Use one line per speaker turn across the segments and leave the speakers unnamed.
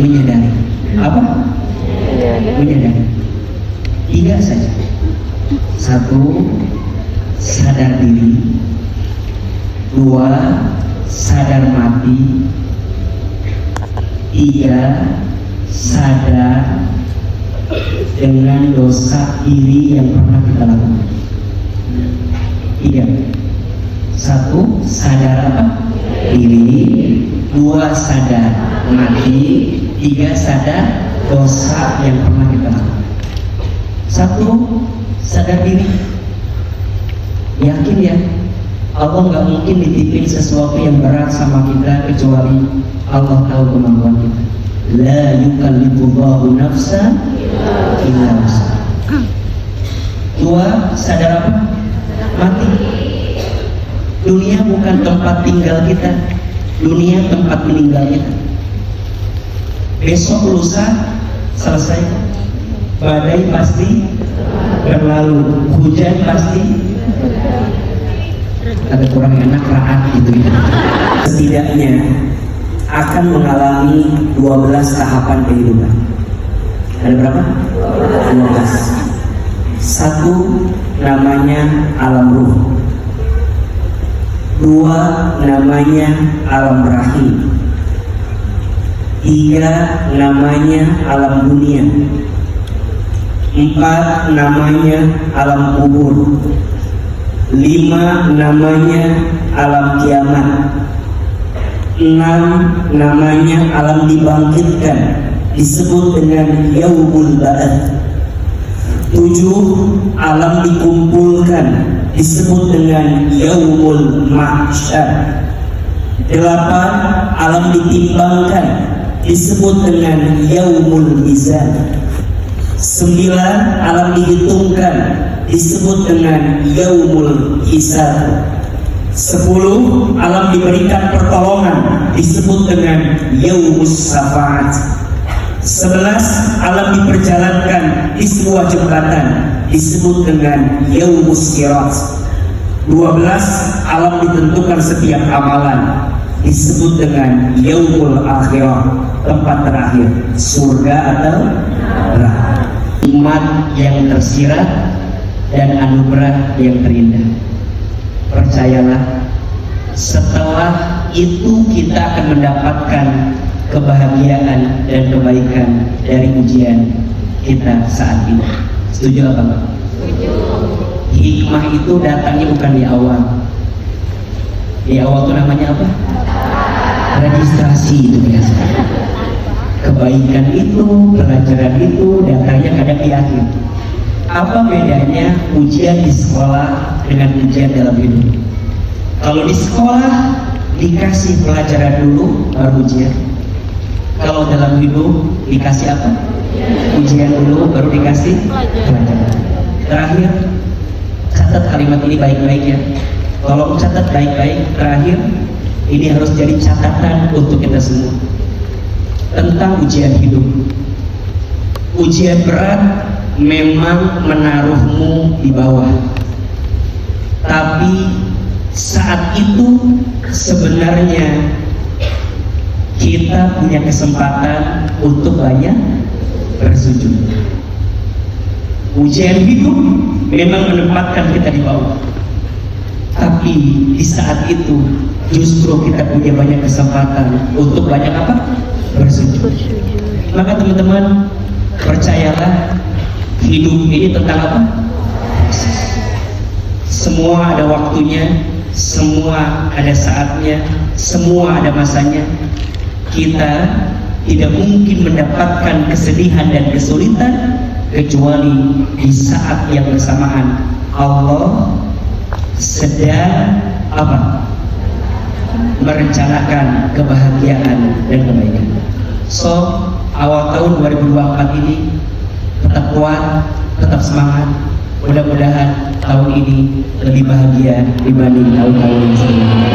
menyadari. Apa? Menyadari. 3 saja. 1, sadar diri. 2, sadar mati. 3, sadar dengan dosa diri yang pernah kita lakukan. 3. 1, sadar apa? Diri. 2, sadar mati. 3, sadar dosa yang pernah kita lakukan. 1, sadar diri. Yakin ya, Allah nggak mungkin dititipin sesuatu yang berat sama kita kecuali Allah tahu kemampuan kita. La yukallifullahu nafsan illa wus'aha. 2, sadar apa? Mati. Dunia bukan tempat tinggal kita, dunia tempat meninggal kita. Besok lusa selesai, badai pasti berlalu, hujan pasti ada kurang enak raat gitu. Setidaknya akan mengalami 12 tahapan kehidupan. Ada berapa? 12. 1 namanya alam ruh. 2 namanya alam rahim. 3 namanya alam dunia. 4 namanya alam kubur. 5 namanya alam kiamat. 6 namanya alam dibangkitkan, disebut dengan yaumul ba'ats. 7 alam dikumpulkan, disebut dengan yaumul mahsyar. 8 alam ditimbangkan, disebut dengan yaumul mizan. 9 alam dihitungkan, disebut dengan yaumul hisab. 10 alam diberikan pertolongan, disebut dengan yaumus syafaat. 11 alam diperjalankan di sebuah jembatan, disebut dengan yaumus sirat. 12 alam ditentukan setiap amalan, disebut dengan yaumul akhirah, tempat terakhir, surga atau neraka. Iman yang tersirat dan anugerah yang terindah. Percayalah, setelah itu kita akan mendapatkan kebahagiaan dan kebaikan dari ujian kita saat ini. Setuju apa enggak? Setuju. Hikmah itu datangnya bukan di awal. Di awal itu namanya apa? Registrasi itu biasa. Kebaikan itu, pelajaran itu datangnya kadang di akhir. Apa bedanya ujian di sekolah dengan ujian dalam hidup? Kalau di sekolah dikasih pelajaran dulu baru ujian. Kalau dalam hidup dikasih apa? Ujian dulu baru dikasih pelajaran. Terakhir, catat kalimat ini baik-baik ya. Kalau catat baik-baik, terakhir ini harus jadi catatan untuk kita semua tentang ujian hidup. Ujian berat memang menaruhmu di bawah, tapi saat itu sebenarnya kita punya kesempatan untuk banyak bersujud. Ujian hidup memang menempatkan kita di bawah, tapi di saat itu justru kita punya banyak kesempatan untuk banyak apa? Bersujud. Maka teman-teman, percayalah, hidup ini tentang apa? Semua ada waktunya, semua ada saatnya, semua ada masanya. Kita tidak mungkin mendapatkan kesedihan dan kesulitan kecuali di saat yang bersamaan Allah sedang apa? Merencanakan kebahagiaan dan kebaikan. So, awal tahun 2024 ini tetap kuat, tetap semangat. Mudah-mudahan tahun ini lebih bahagia dibanding tahun-tahun yang sebelumnya.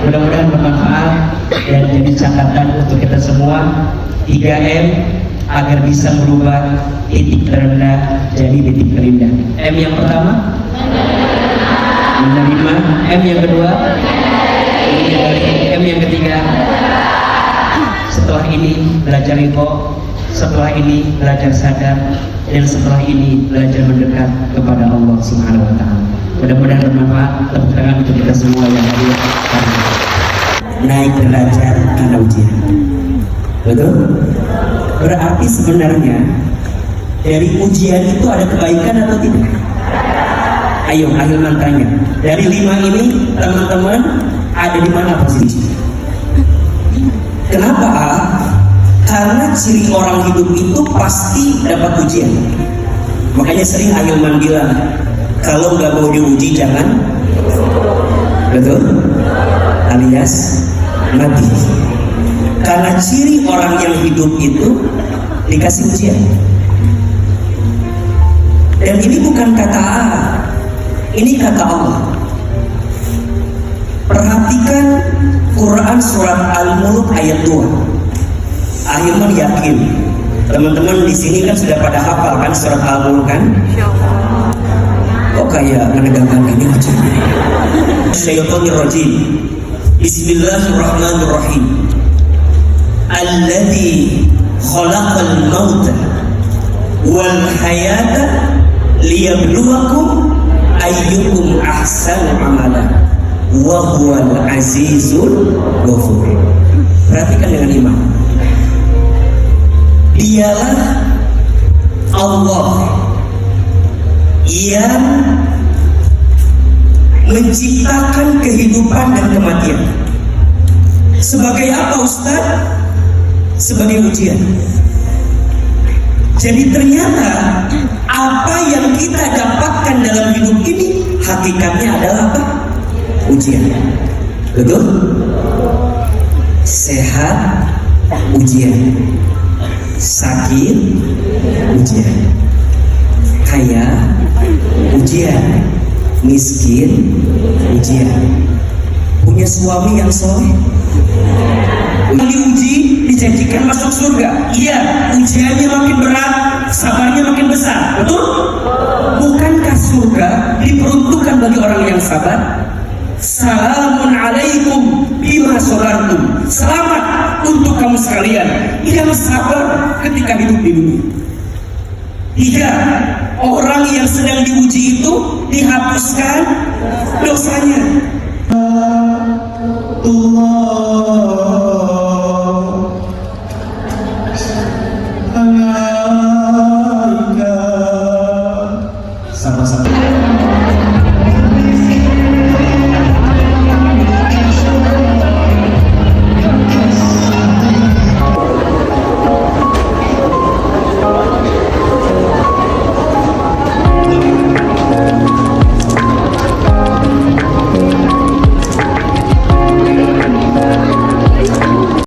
Mudah-mudahan bermanfaat dan jadi catatan untuk kita semua. 3M agar bisa merubah titik terendah jadi titik terindah. M yang pertama, menerima. M yang kedua, M yang ketiga. setelah ini belajar ridho, setelah ini belajar sadar, dan setelah ini belajar mendekat kepada Allah Subhanahu wa Ta'ala. Mudah-mudahan bermanfaat. Tepuk tangan untuk kita semua yang hadir. Naik derajat karena ujian. Betul? Berarti sebenarnya dari ujian itu ada kebaikan atau tidak? Ayo, ahilman tanya. Dari 5 ini, teman-teman ada di mana posisi? Kenapa? Karena ciri orang hidup itu pasti dapat ujian. Makanya sering ahilman bilang, kalau nggak mau diuji jangan, betul? Alias mati. Karena ciri orang yang hidup itu dikasih ujian. Dan ini bukan kata A, ini kata Allah. Perhatikan Quran surat Al-Mulk ayat 2. Ahilman yakin teman-teman di sini kan sudah pada hafal kan surat Al-Mulk kan? Kok kayak menegangkan gini aja? Syaitonir rajim. Bismillahirrahmanirrahim. Alladzi khalaqal mauta wal hayata liyabluwakum ayyukum ahsanu amala wa huwal azizul ghafur. Perhatikan dengan iman. Dialah Allah yang menciptakan kehidupan dan kematian. Sebagai apa, Ustaz? Sebagai ujian. Jadi ternyata apa yang kita dapatkan dalam hidup ini hakikatnya adalah apa? Ujian. Betul? Sehat, ujian. Sakit, ujian. Kaya, ujian. Miskin, ujian. Punya suami yang soleh, diuji, dijanjikan masuk surga. Iya, ujiannya makin berat, sabarnya makin besar. Betul? Bukankah surga diperuntukkan bagi orang yang sabar? Salamun alaikum bima sabartum. Selamat untuk kamu sekalian yang sabar ketika hidup di dunia. Tiga, orang yang sedang diuji itu dihapuskan dosanya. Sama-sama.